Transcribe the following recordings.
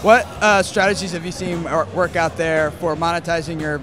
What strategies have you seen work out there for monetizing your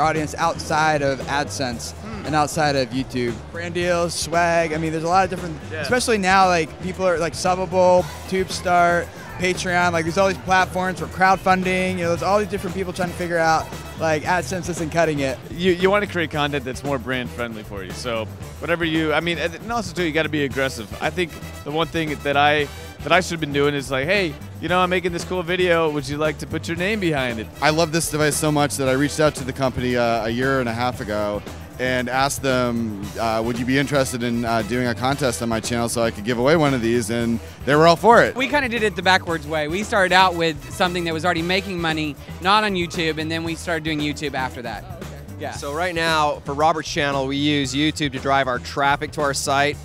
audience outside of Adsense and outside of YouTube? Brand deals, swag. I mean, there's a lot of different. Yeah. Especially now, like people are like Subbable, TubeStart, Patreon. Like there's all these platforms for crowdfunding. You know, there's all these different people trying to figure out. Like AdSense isn't cutting it. You want to create content that's more brand friendly for you. So whatever you, I mean, and also too, you got to be aggressive. I think the one thing that I should have been doing is like, hey, you know, I'm making this cool video. Would you like to put your name behind it? I love this device so much that I reached out to the company a year and a half ago and asked them, would you be interested in doing a contest on my channel so I could give away one of these, and they were all for it. We kind of did it the backwards way. We started out with something that was already making money, not on YouTube, and then we started doing YouTube after that. Oh, okay. Yeah. So right now, for Robert's channel, we use YouTube to drive our traffic to our site.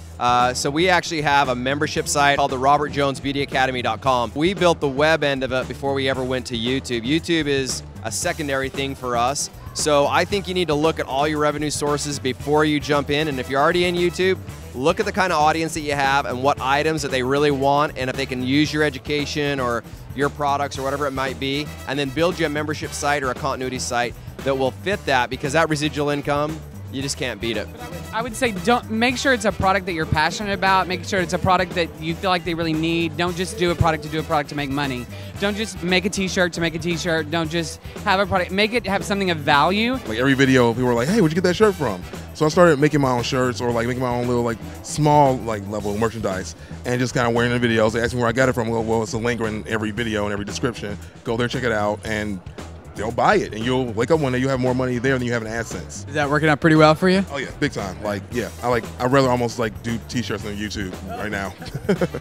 So we actually have a membership site called the RobertJonesBeautyAcademy.com. We built the web end of it before we ever went to YouTube. YouTube is a secondary thing for us. So I think you need to look at all your revenue sources before you jump in. And if you're already in YouTube, look at the kind of audience that you have and what items that they really want, and if they can use your education or your products or whatever it might be, and then build you a membership site or a continuity site that will fit that, because that residual income, you just can't beat it. I would say don't make sure it's a product that you're passionate about. Make sure it's a product that you feel like they really need. Don't just do a product to make money. Don't just make a t-shirt to make a t-shirt. Don't just have a product. Make it have something of value. Like every video, people were like, hey, where'd you get that shirt from? So I started making my own shirts, or like making my own little like small like level of merchandise, and just kind of wearing the videos. They asked me where I got it from. Well, it's a link in every video and every description. Go there, check it out, and they'll buy it, and you'll wake up one day, you have more money there than you have in AdSense. Is that working out pretty well for you? Oh yeah, big time. Like, yeah, I'd rather almost like do t-shirts than YouTube right now.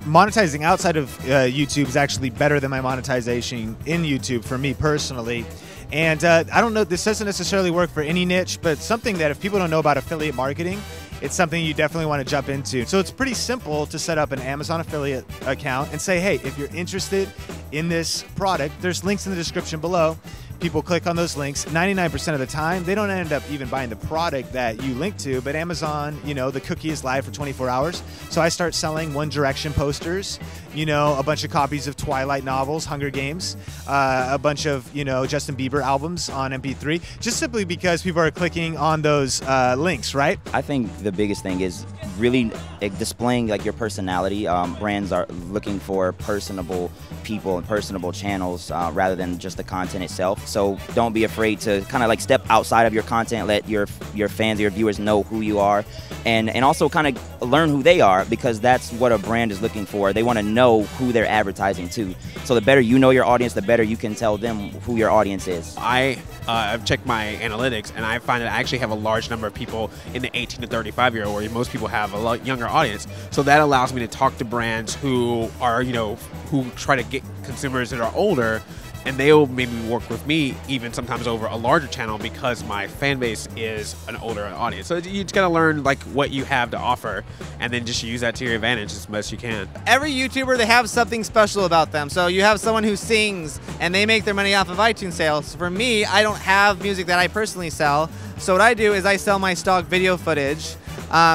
Monetizing outside of YouTube is actually better than my monetization in YouTube for me personally. And I don't know, this doesn't necessarily work for any niche, but something that if people don't know about affiliate marketing, it's something you definitely want to jump into. So it's pretty simple to set up an Amazon affiliate account and say, hey, if you're interested in this product, there's links in the description below. People click on those links. 99% of the time, they don't end up even buying the product that you link to, but Amazon, you know, the cookie is live for 24 hours. So I start selling One Direction posters, you know, a bunch of copies of Twilight novels, Hunger Games, a bunch of, you know, Justin Bieber albums on MP3, just simply because people are clicking on those links, right? I think the biggest thing is really displaying like your personality. Brands are looking for personable people and personable channels rather than just the content itself. So don't be afraid to kind of like step outside of your content, let your fans, your viewers know who you are, and also kind of learn who they are, because that's what a brand is looking for. They want to know who they're advertising to. So the better you know your audience, the better you can tell them who your audience is. I've checked my analytics, and I find that I actually have a large number of people in the 18 to 35 year old, where most people have a lot younger audience. So that allows me to talk to brands who are, you know, who try to get consumers that are older, and they'll maybe work with me even sometimes over a larger channel because my fan base is an older audience. So you just gotta learn like what you have to offer, and then just use that to your advantage as best you can. Every YouTuber, they have something special about them. So you have someone who sings and they make their money off of iTunes sales. For me, I don't have music that I personally sell. So what I do is I sell my stock video footage.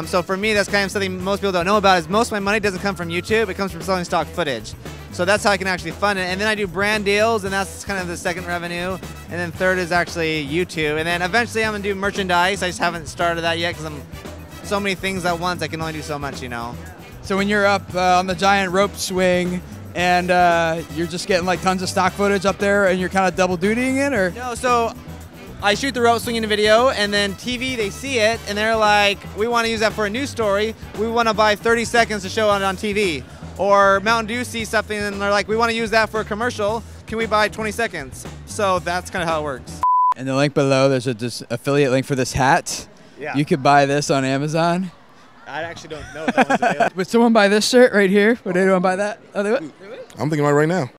So for me, that's kind of something most people don't know about, is most of my money doesn't come from YouTube, it comes from selling stock footage. So that's how I can actually fund it. And then I do brand deals, and that's kind of the second revenue. And then third is actually YouTube. And then eventually I'm gonna do merchandise. I just haven't started that yet because I'm so many things at once, I can only do so much, you know. So when you're up on the giant rope swing and you're just getting like tons of stock footage up there and you're kind of double dutying it, or? No, so I shoot the rope swinging video, and then TV, they see it, and they're like, we want to use that for a news story. We want to buy 30 seconds to show it on TV. Or Mountain Dew sees something, and they're like, we want to use that for a commercial. Can we buy 20 seconds? So that's kind of how it works. In the link below, there's a affiliate link for this hat. Yeah. You could buy this on Amazon. I actually don't know if that one's available. Would someone buy this shirt right here? Would anyone buy that? Oh, they would? I'm thinking about it right now.